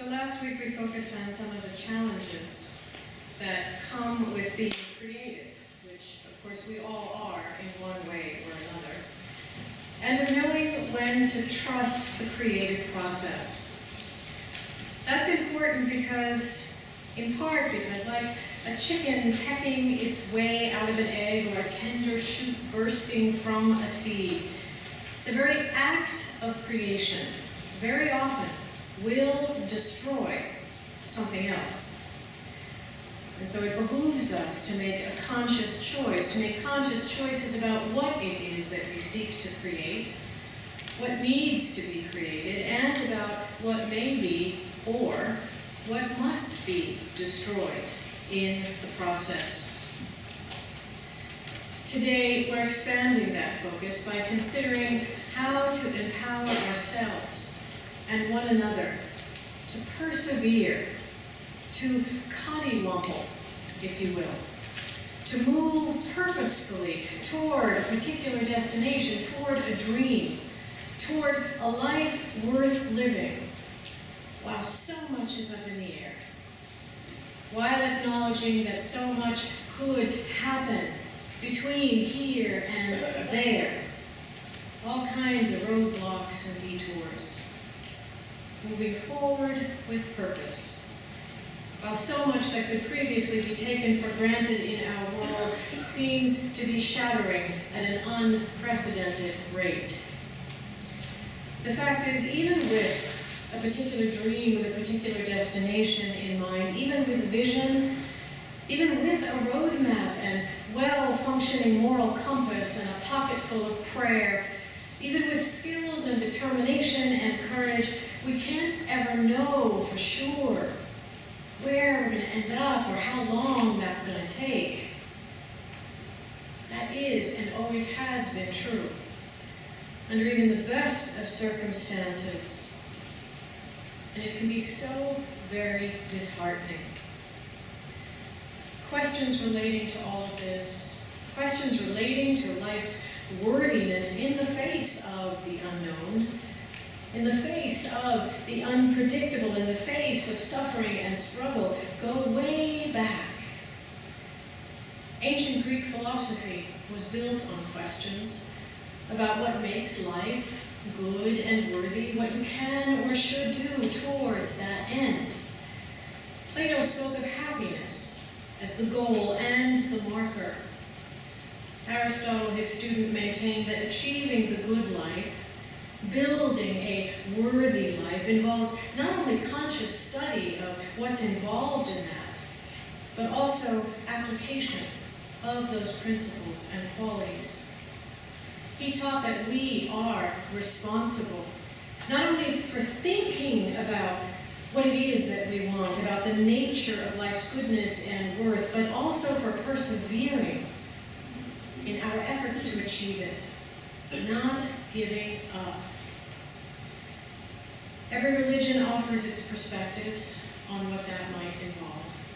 So last week we focused on some of the challenges that come with being creative, which of course we all are in one way or another, and of knowing when to trust the creative process. That's important because, in part because, like a chicken pecking its way out of an egg or a tender shoot bursting from a seed, the very act of creation very often will destroy something else. And so it behooves us to make a conscious choice, to make conscious choices about what it is that we seek to create, what needs to be created, and about what may be or what must be destroyed in the process. Today, we're expanding that focus by considering how to empower ourselves and one another to persevere, to coddywomble, if you will, to move purposefully toward a particular destination, toward a dream, toward a life worth living, while so much is up in the air, while acknowledging that so much could happen between here and there, all kinds of roadblocks and detours. Moving forward with purpose. While so much that could previously be taken for granted in our world seems to be shattering at an unprecedented rate. The fact is, even with a particular dream, with a particular destination in mind, even with vision, even with a roadmap and well-functioning moral compass and a pocket full of prayer, even with skills and determination and courage, we can't ever know for sure where we're going to end up or how long that's going to take. That is and always has been true, under even the best of circumstances. And it can be so very disheartening. Questions relating to all of this, questions relating to life's worthiness in the face of the unknown, in the face of the unpredictable, in the face of suffering and struggle, go way back. Ancient Greek philosophy was built on questions about what makes life good and worthy, what you can or should do towards that end. Plato spoke of happiness as the goal and the marker. Aristotle, his student, maintained that achieving the good life, building a worthy life, involves not only conscious study of what's involved in that, but also application of those principles and qualities. He taught that we are responsible, not only for thinking about what it is that we want, about the nature of life's goodness and worth, but also for persevering in our efforts to achieve it, not giving up. Every religion offers its perspectives on what that might involve.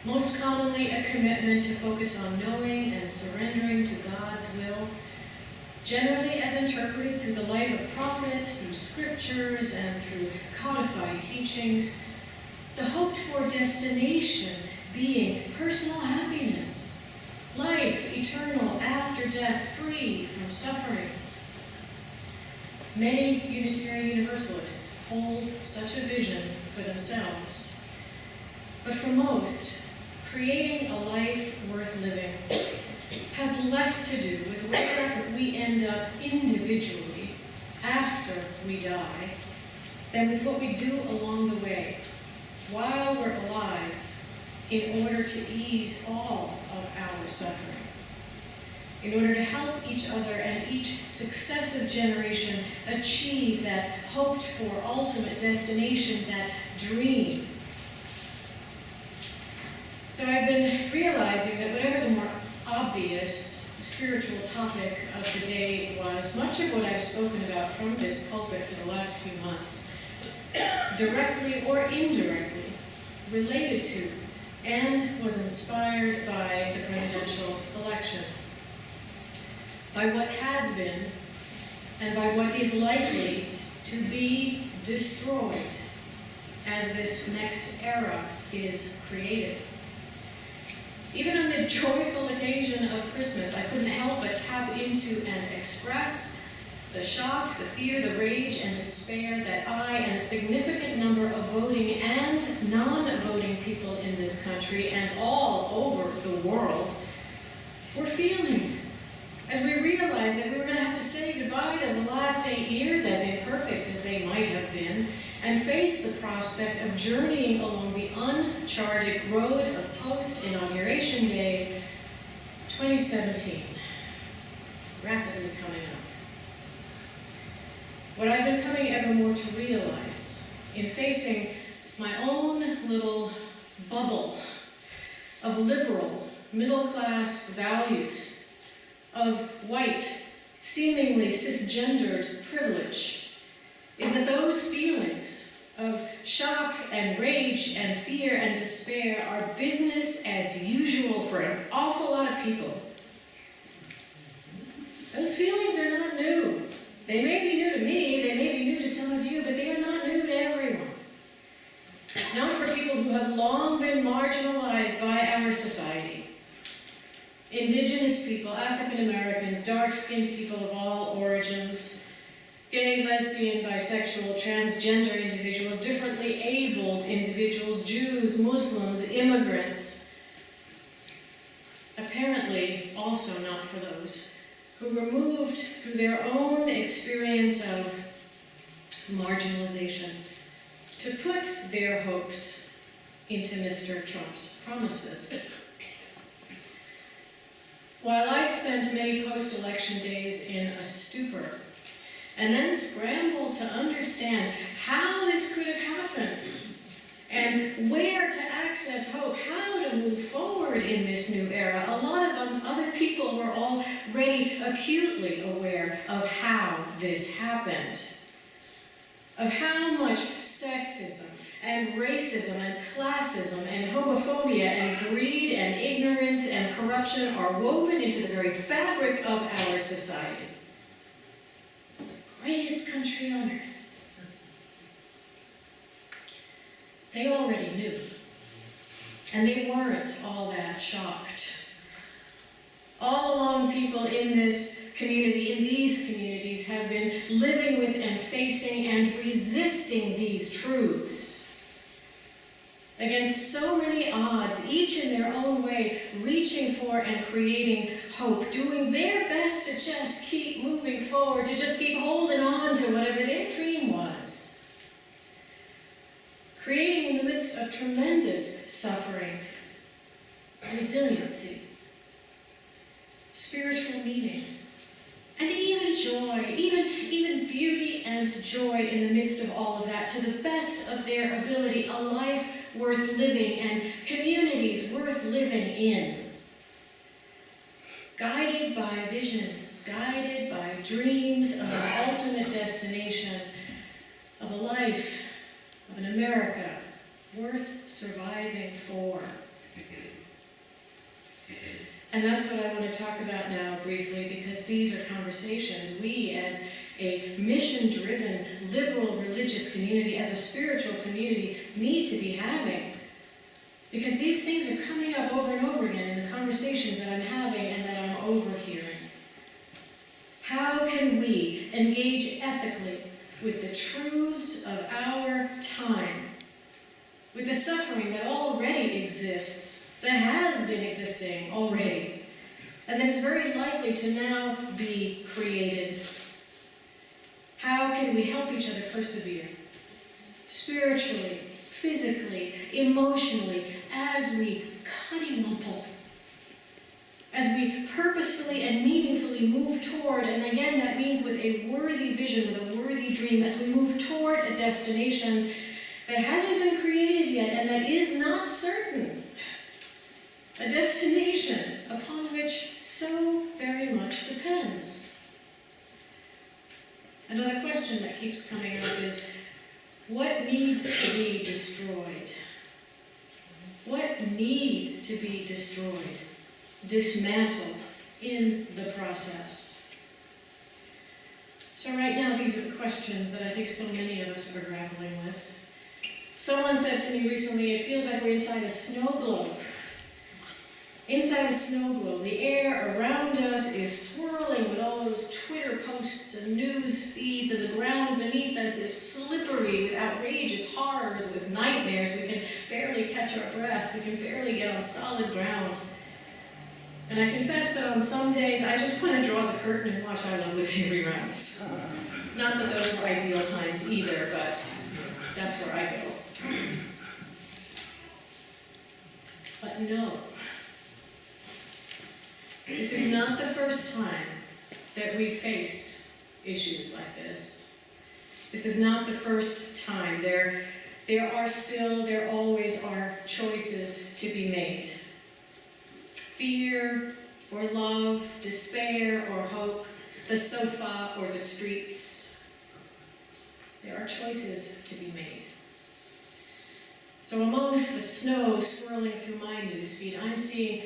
Most commonly, a commitment to focus on knowing and surrendering to God's will, generally as interpreted through the life of prophets, through scriptures, and through codified teachings, the hoped-for destination being personal happiness, life eternal after death, free from suffering. Many Unitarian Universalists hold such a vision for themselves. But for most, creating a life worth living has less to do with where we end up individually after we die than with what we do along the way, while we're alive, in order to ease all of our suffering, in order to help each other and each successive generation achieve that hoped-for ultimate destination, that dream. So I've been realizing that whatever the more obvious spiritual topic of the day was, much of what I've spoken about from this pulpit for the last few months, directly or indirectly related to and was inspired by the presidential election, by what has been and by what is likely to be destroyed as this next era is created. Even on the joyful occasion of Christmas, I couldn't help but tap into and express the shock, the fear, the rage, and despair that I and a significant number of voting and non-voting people in this country and all over the world were feeling as we realized that we were going to have to say goodbye to the last 8 years, as imperfect as they might have been, and face the prospect of journeying along the uncharted road of post-inauguration day 2017, rapidly coming up. What I've been coming ever more to realize in facing my own little bubble of liberal, middle-class values, of white, seemingly cisgendered privilege, is that those feelings of shock and rage and fear and despair are business as usual for an awful lot of people. Those feelings are not new. They may be new to me, they may be new to some of you, but they are not new to everyone. Not for people who have long been marginalized by our society. Indigenous people, African Americans, dark-skinned people of all origins, gay, lesbian, bisexual, transgender individuals, differently abled individuals, Jews, Muslims, immigrants. Apparently also not for those who were moved through their own experience of marginalization to put their hopes into Mr. Trump's promises. While I spent many post-election days in a stupor, and then scrambled to understand how this could have happened, and where to access hope, how to move forward in this new era, a lot of other people were already acutely aware of how this happened, of how much sexism and racism and classism and homophobia and greed and ignorance and corruption are woven into the very fabric of our society. The greatest country on earth. They already knew. And they weren't all that shocked. All along, people in this community, in these communities, have been living with and facing and resisting these truths. Against so many odds, each in their own way, reaching for and creating hope, doing their best to just keep moving forward, to just keep holding on to whatever their dream was. Creating in the midst of tremendous suffering, resiliency, spiritual meaning, and even joy, even beauty and joy in the midst of all of that, to the best of their ability, a life worth living and communities worth living in. Guided by visions, guided by dreams of an ultimate destination, of a life, of an America worth surviving for. And that's what I want to talk about now briefly, because these are conversations we, as a mission-driven, liberal religious community, as a spiritual community, need to be having. Because these things are coming up over and over again in the conversations that I'm having and that I'm overhearing. How can we engage ethically with the truths of our time, with the suffering that already exists, that has been existing already, and that is very likely to now be created? How can we help each other persevere, spiritually, physically, emotionally, as we cuddywumple, as we purposefully and meaningfully move toward, and again that means with a worthy vision, with a worthy dream, as we move toward a destination that hasn't been created yet and that is not certain, a destination upon which so very much depends. Another question that keeps coming up is, what needs to be destroyed? What needs to be destroyed, dismantled in the process? So right now, these are the questions that I think so many of us are grappling with. Someone said to me recently, it feels like we're inside a snow globe. Inside a snow globe, the air around us is swirling with all those Twitter posts and news feeds, and the ground beneath us is slippery with outrageous horrors, with nightmares. We can barely catch our breath. We can barely get on solid ground. And I confess that on some days, I just want to draw the curtain and watch I Love Lucy reruns. Not that those were ideal times either, but that's where I go. But no. This is not the first time that we've faced issues like this. This is not the first time. There always are choices to be made. Fear or love, despair or hope, the sofa or the streets. There are choices to be made. So among the snow swirling through my newsfeed, I'm seeing,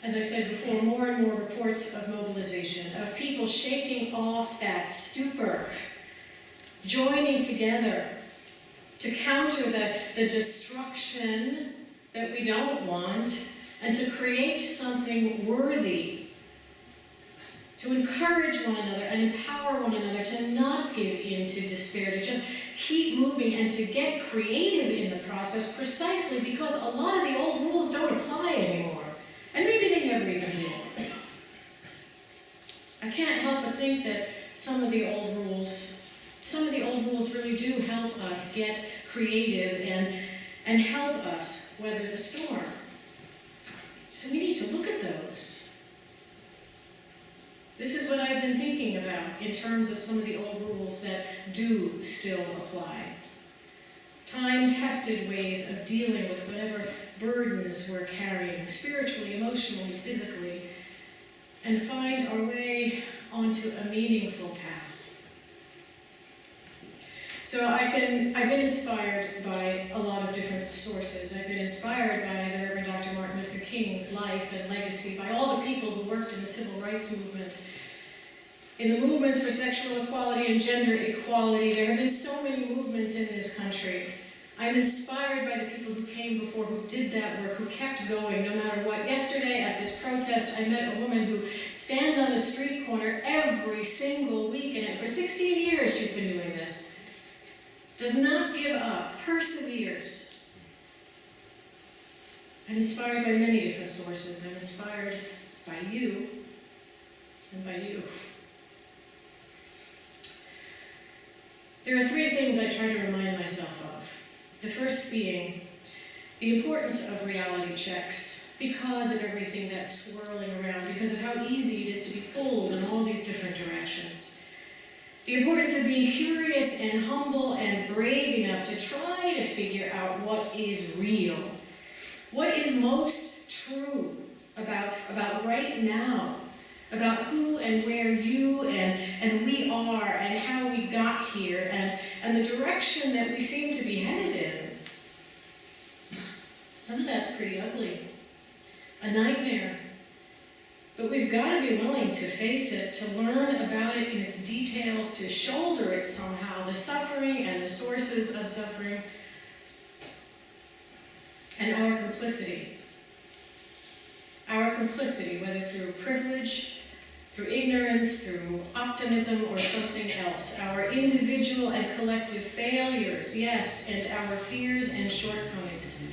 as I said before, more and more reports of mobilization, of people shaking off that stupor, joining together to counter the destruction that we don't want, and to create something worthy, to encourage one another and empower one another to not give in to despair, to just keep moving and to get creative in the process, precisely because a lot of the old rules don't apply anymore. And maybe they never even did. I can't help but think that some of the old rules really do help us get creative and help us weather the storm. So we need to look at those. This is what I've been thinking about in terms of some of the old rules that do still apply. Time-tested ways of dealing with whatever burdens we're carrying, spiritually, emotionally, physically, and find our way onto a meaningful path. So I've been inspired by a lot of different sources. I've been inspired by the Reverend Dr. Martin Luther King's life and legacy, by all the people who worked in the civil rights movement, in the movements for sexual equality and gender equality. There have been so many movements in this country. I'm inspired by the people who came before, who did that work, who kept going no matter what. Yesterday at this protest, I met a woman who stands on a street corner every single week, and for 16 years she's been doing this. Does not give up, perseveres. I'm inspired by many different sources. I'm inspired by you and by you. There are three things I try to remind myself of. The first being the importance of reality checks because of everything that's swirling around, because of how easy it is to be pulled in all these different directions. The importance of being curious and humble and brave enough to try to figure out what is real, what is most true about right now, about who and where you and we are and how we got here and the direction that we seem to be headed in. Some of that's pretty ugly, a nightmare. But we've got to be willing to face it, to learn about it in its details, to shoulder it somehow, the suffering and the sources of suffering, and our complicity. Our complicity, whether through privilege, through ignorance, through optimism, or something else. Our individual and collective failures, yes, and our fears and shortcomings.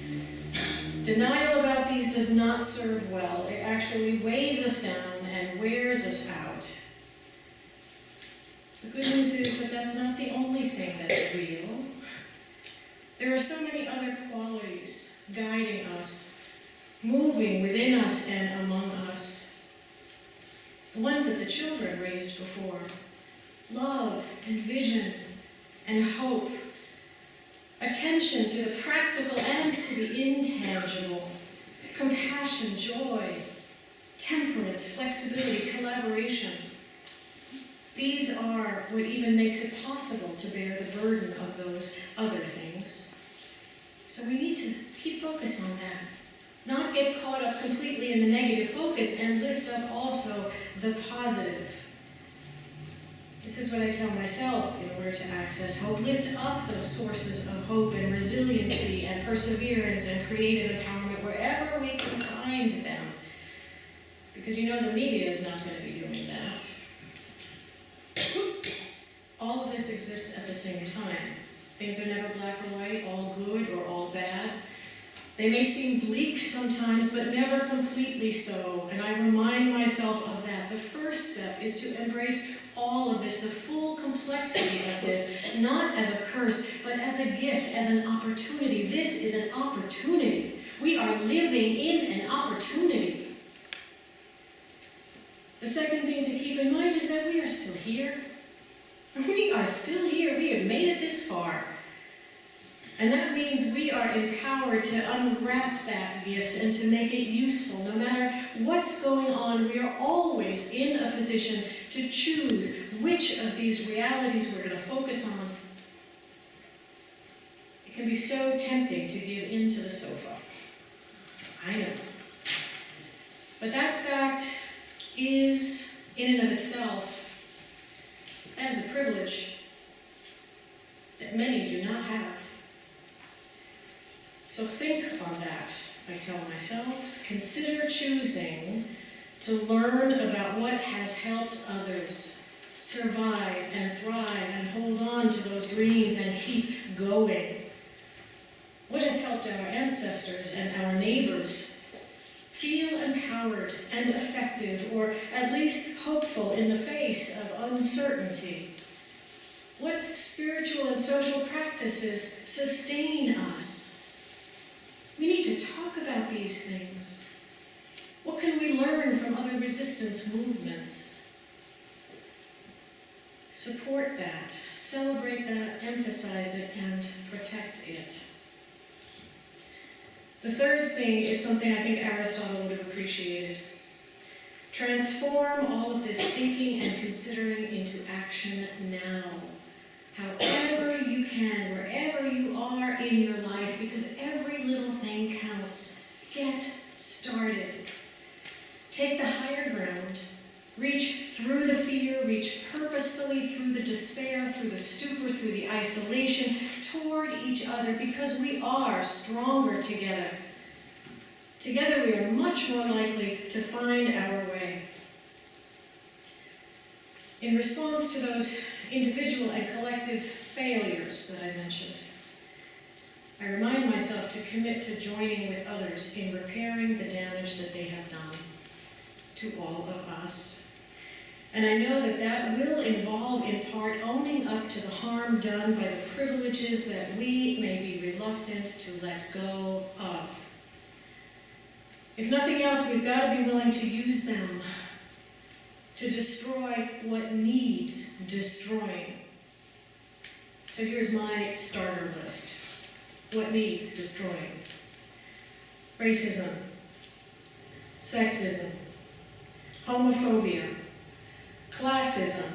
Denial about these does not serve well. It actually weighs us down and wears us out. The good news is that that's not the only thing that's real. There are so many other qualities guiding us, moving within us and among us. The ones that the children raised before. Love and vision and hope. Attention to the practical and to the intangible. Compassion, joy, temperance, flexibility, collaboration. These are what even makes it possible to bear the burden of those other things. So we need to keep focus on that. Not get caught up completely in the negative focus and lift up also the positive. This is what I tell myself in order to access hope. Lift up those sources of hope and resiliency and perseverance and creative empowerment wherever we can find them. Because you know the media is not going to be doing that. All of this exists at the same time. Things are never black or white, all good or all bad. They may seem bleak sometimes, but never completely so. And I remind myself of that. The first step is to embrace all of this, the full complexity of this, not as a curse, but as a gift, as an opportunity. This is an opportunity. We are living in an opportunity. The second thing to keep in mind is that we are still here. We are still here. We have made it this far. And that means we are empowered to unwrap that gift and to make it useful. No matter what's going on, we are always in a position to choose which of these realities we're going to focus on. It can be so tempting to give in to the sofa. I know. But that fact is, in and of itself, that is a privilege that many do not have. So think on that, I tell myself. Consider choosing to learn about what has helped others survive and thrive and hold on to those dreams and keep going. What has helped our ancestors and our neighbors feel empowered and effective, or at least hopeful in the face of uncertainty? What spiritual and social practices sustain us? We need to talk about these things. What can we learn from other resistance movements? Support that, celebrate that, emphasize it, and protect it. The third thing is something I think Aristotle would have appreciated. Transform all of this thinking and considering into action now. However you can, wherever you are in your life, because every little thing counts. Get started. Take the higher ground. Reach through the fear, reach purposefully through the despair, through the stupor, through the isolation, toward each other, because we are stronger together. Together we are much more likely to find our way. In response to those individual and collective failures that I mentioned, I remind myself to commit to joining with others in repairing the damage that they have done to all of us. And I know that that will involve, in part, owning up to the harm done by the privileges that we may be reluctant to let go of. If nothing else, we've got to be willing to use them to destroy what needs destroying. So here's my starter list. What needs destroying? Racism, sexism, homophobia, classism,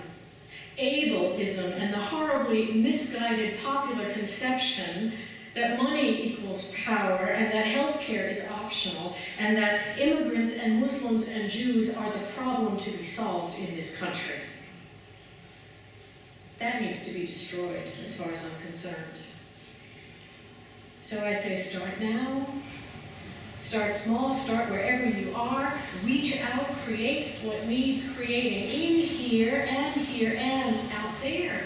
ableism, and the horribly misguided popular conception that money equals power, and that healthcare is optional, and that immigrants and Muslims and Jews are the problem to be solved in this country. That needs to be destroyed, as far as I'm concerned. So I say start now. Start small, start wherever you are. Reach out, create what needs creating in here and out there.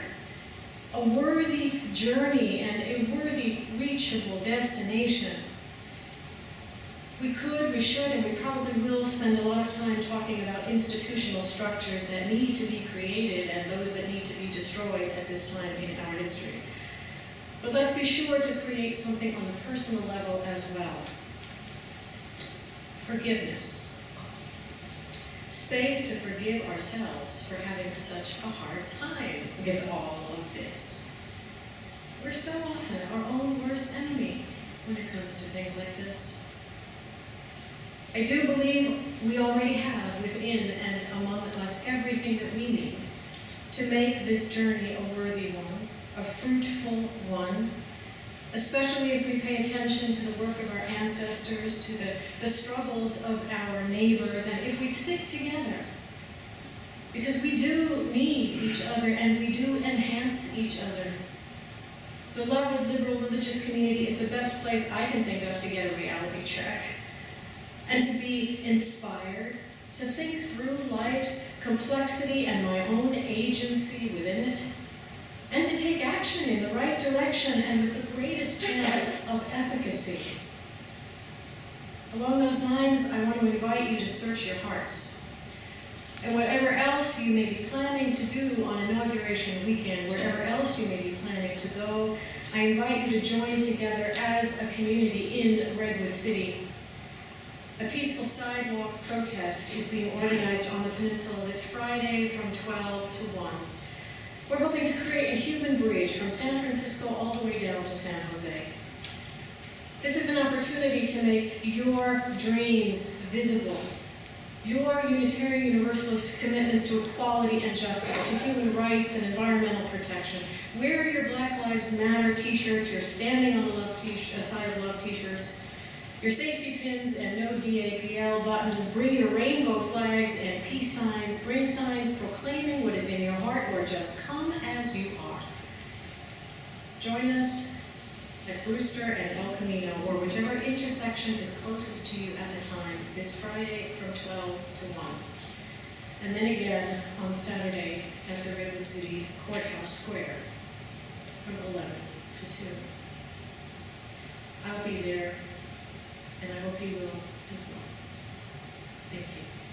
A worthy journey and a worthy, reachable destination. We could, we should, and we probably will spend a lot of time talking about institutional structures that need to be created and those that need to be destroyed at this time in our history. But let's be sure to create something on the personal level as well. Forgiveness. Space to forgive ourselves for having such a hard time with all of this. We're so often our own worst enemy when it comes to things like this. I do believe we already have within and among us everything that we need to make this journey a worthy one, a fruitful one, especially if we pay attention to the work of our ancestors, to the struggles of our neighbors, and if we stick together. because we do need each other and we do enhance each other. Beloved liberal religious community is the best place I can think of to get a reality check and to be inspired, to think through life's complexity and my own agency within it, and to take action in the right direction and with the greatest chance of efficacy. Along those lines, I want to invite you to search your hearts. And whatever else you may be planning to do on Inauguration Weekend, wherever else you may be planning to go, I invite you to join together as a community in Redwood City. A peaceful sidewalk protest is being organized on the peninsula this Friday from 12 to 1. We're hoping to create a human bridge from San Francisco all the way down to San Jose. This is an opportunity to make your dreams visible, your Unitarian Universalist commitments to equality and justice, to human rights and environmental protection. Wear your Black Lives Matter t-shirts, your Standing on the Side of Love t-shirts, your safety pins and no DAPL buttons. Bring your rainbow flags and peace signs. Bring signs proclaiming what is in your heart, or just come as you are. Join us at Brewster and El Camino, or whichever intersection is closest to you at the time, this Friday from 12 to 1. And then again on Saturday at the Redwood City Courthouse Square from 11 to 2. I'll be there, and I hope you will as well. Thank you.